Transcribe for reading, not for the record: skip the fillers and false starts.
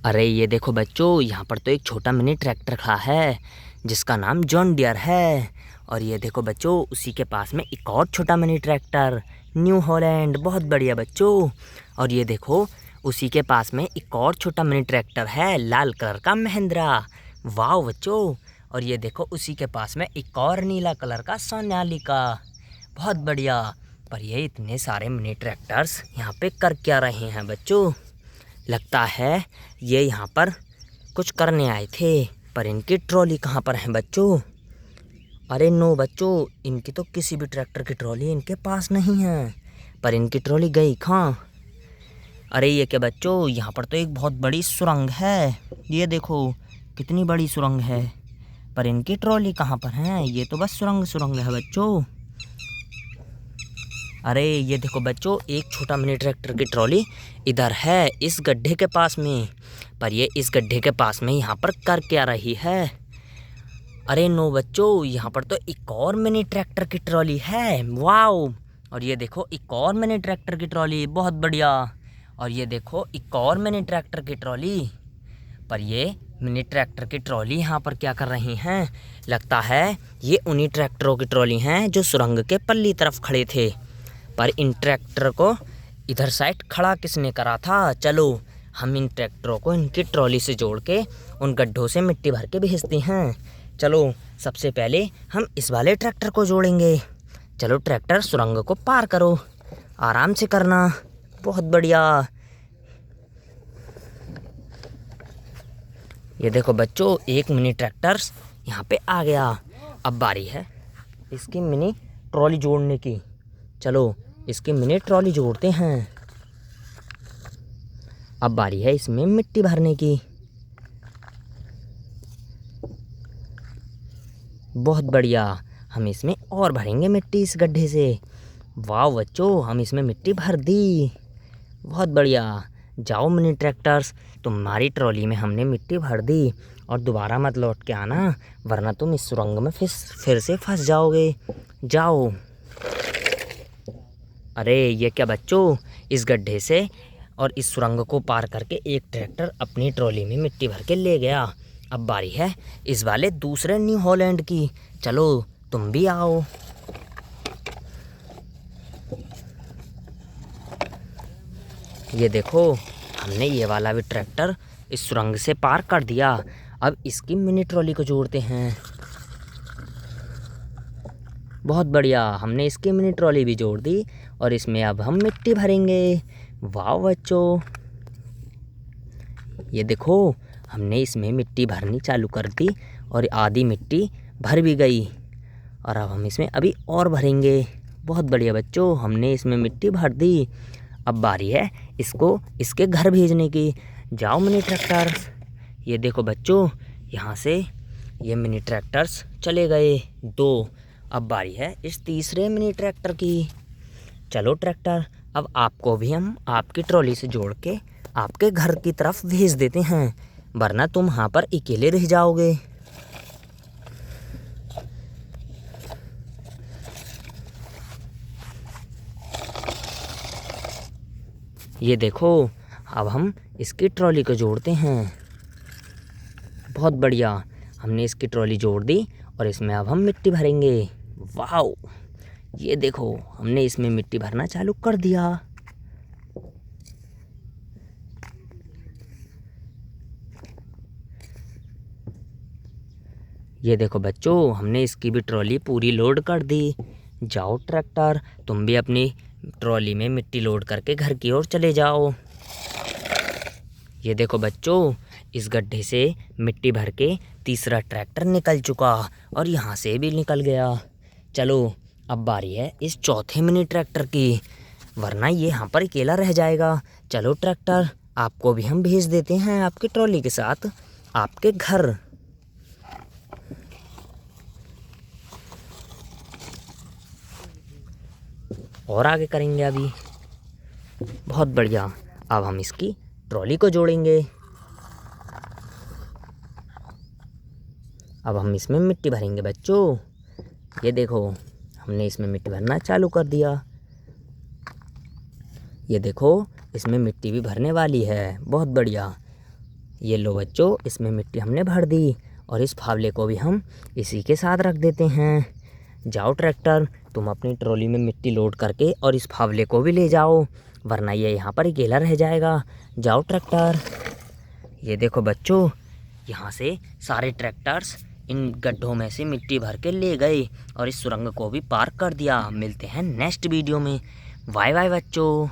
अरे ये देखो बच्चों, यहाँ पर तो एक छोटा मिनी ट्रैक्टर खड़ा है जिसका नाम जॉन डियर है। और ये देखो बच्चों, उसी के पास में एक और छोटा मिनी ट्रैक्टर न्यू हॉलैंड, बहुत बढ़िया बच्चों। और ये देखो, उसी के पास में एक और छोटा मिनी ट्रैक्टर है लाल कलर का महिंद्रा। वाह बच्चों। और ये देखो, उसी के पास में एक और नीला कलर का सोनालिका, बहुत बढ़िया। पर ये इतने सारे मिनी ट्रैक्टर्स यहाँ पे कर क्या रहे हैं बच्चों? लगता है ये यहाँ पर कुछ करने आए थे। पर इनकी ट्रॉली कहाँ पर है बच्चों? अरे नो बच्चों, इनकी तो किसी भी ट्रैक्टर की ट्रॉली इनके पास नहीं है। पर इनकी ट्रॉली गई कहाँ? अरे ये क्या बच्चों, यहाँ पर तो एक बहुत बड़ी सुरंग है। ये देखो कितनी बड़ी सुरंग है। पर इनकी ट्रॉली कहाँ पर है? ये तो बस सुरंग सुरंग है बच्चों। अरे ये देखो बच्चों, एक छोटा मिनी ट्रैक्टर की ट्रॉली इधर है इस गड्ढे के पास में। पर ये इस गड्ढे के पास में यहाँ पर कर क्या रही है? अरे नो बच्चों, यहाँ पर तो एक और मिनी ट्रैक्टर की ट्रॉली है। वाओ। और ये देखो, एक और मिनी ट्रैक्टर की ट्रॉली, बहुत बढ़िया। और ये देखो, एक और मिनी ट्रैक्टर की ट्रॉली। पर ये मिनी ट्रैक्टर की ट्रॉली यहाँ पर क्या कर रही हैं? लगता है ये उन्हीं ट्रैक्टरों की ट्रॉली हैं जो सुरंग के पल्ली तरफ खड़े थे। पर इन ट्रैक्टर को इधर साइड खड़ा किसने करा था? चलो हम इन ट्रैक्टरों को इनकी ट्रॉली से जोड़ के उन गड्ढों से मिट्टी भर के भेजते हैं। चलो सबसे पहले हम इस वाले ट्रैक्टर को जोड़ेंगे। चलो ट्रैक्टर, सुरंग को पार करो, आराम से करना, बहुत बढ़िया। ये देखो बच्चों, एक मिनी ट्रैक्टर यहाँ पे आ गया। अब बारी है इसकी मिनी ट्रॉली जोड़ने की। चलो इसकी मिनी ट्रॉली जोड़ते हैं। अब बारी है इसमें मिट्टी भरने की। बहुत बढ़िया, हम इसमें और भरेंगे मिट्टी इस गड्ढे से। वाह बच्चों, हम इसमें मिट्टी भर दी, बहुत बढ़िया। जाओ मिनी ट्रैक्टर्स, तुम्हारी ट्रॉली में हमने मिट्टी भर दी। और दोबारा मत लौट के आना, वरना तुम इस सुरंग में फिर से फंस जाओगे। जाओ। अरे ये क्या बच्चों, इस गड्ढे से और इस सुरंग को पार करके एक ट्रैक्टर अपनी ट्रॉली में मिट्टी भर के ले गया। अब बारी है इस वाले दूसरे न्यू हॉलैंड की। चलो तुम भी आओ। ये देखो, हमने ये वाला भी ट्रैक्टर इस सुरंग से पार कर दिया। अब इसकी मिनी ट्रॉली को जोड़ते हैं। बहुत बढ़िया, हमने इसकी मिनी ट्रॉली भी जोड़ दी और इसमें अब हम मिट्टी भरेंगे। वाह बच्चों, ये देखो, हमने इसमें मिट्टी भरनी चालू कर दी और आधी मिट्टी भर भी गई। और अब हम इसमें अभी और भरेंगे। बहुत बढ़िया बच्चों, हमने इसमें मिट्टी भर दी। अब बारी है इसको इसके घर भेजने की। जाओ मिनी ट्रैक्टर्स। ये देखो बच्चों, यहाँ से ये मिनी ट्रैक्टर्स चले गए 2। अब बारी है इस तीसरे मिनी ट्रैक्टर की। चलो ट्रैक्टर, अब आपको भी हम आपकी ट्रॉली से जोड़ के आपके घर की तरफ भेज देते हैं, वरना तुम वहाँ पर अकेले रह जाओगे। ये देखो, अब हम इसकी ट्रॉली को जोड़ते हैं। बहुत बढ़िया, हमने इसकी ट्रॉली जोड़ दी और इसमें अब हम मिट्टी भरेंगे। वाह, ये देखो, हमने इसमें मिट्टी भरना चालू कर दिया। ये देखो बच्चों, हमने इसकी भी ट्रॉली पूरी लोड कर दी। जाओ ट्रैक्टर, तुम भी अपनी ट्रॉली में मिट्टी लोड करके घर की ओर चले जाओ। ये देखो बच्चों, इस गड्ढे से मिट्टी भर के तीसरा ट्रैक्टर निकल चुका और यहाँ से भी निकल गया। चलो अब बारी है इस चौथे मिनी ट्रैक्टर की, वरना ये यहाँ पर अकेला रह जाएगा। चलो ट्रैक्टर, आपको भी हम भेज देते हैं आपकी ट्रॉली के साथ आपके घर। और आगे करेंगे अभी। बहुत बढ़िया, अब हम इसकी ट्रॉली को जोड़ेंगे। अब हम इसमें मिट्टी भरेंगे बच्चों। ये देखो, हमने इसमें मिट्टी भरना चालू कर दिया। ये देखो, इसमें मिट्टी भी भरने वाली है, बहुत बढ़िया। ये लो बच्चों, इसमें मिट्टी हमने भर दी और इस फावले को भी हम इसी के साथ रख देते हैं। जाओ ट्रैक्टर, तुम अपनी ट्रॉली में मिट्टी लोड करके और इस फावले को भी ले जाओ, वरना ये यहाँ पर अकेला रह जाएगा। जाओ ट्रैक्टर। ये देखो बच्चों, यहाँ से सारे ट्रैक्टर्स इन गड्ढों में से मिट्टी भर के ले गए और इस सुरंग को भी पार कर दिया। मिलते हैं नेक्स्ट वीडियो में। बाय बाय बच्चों।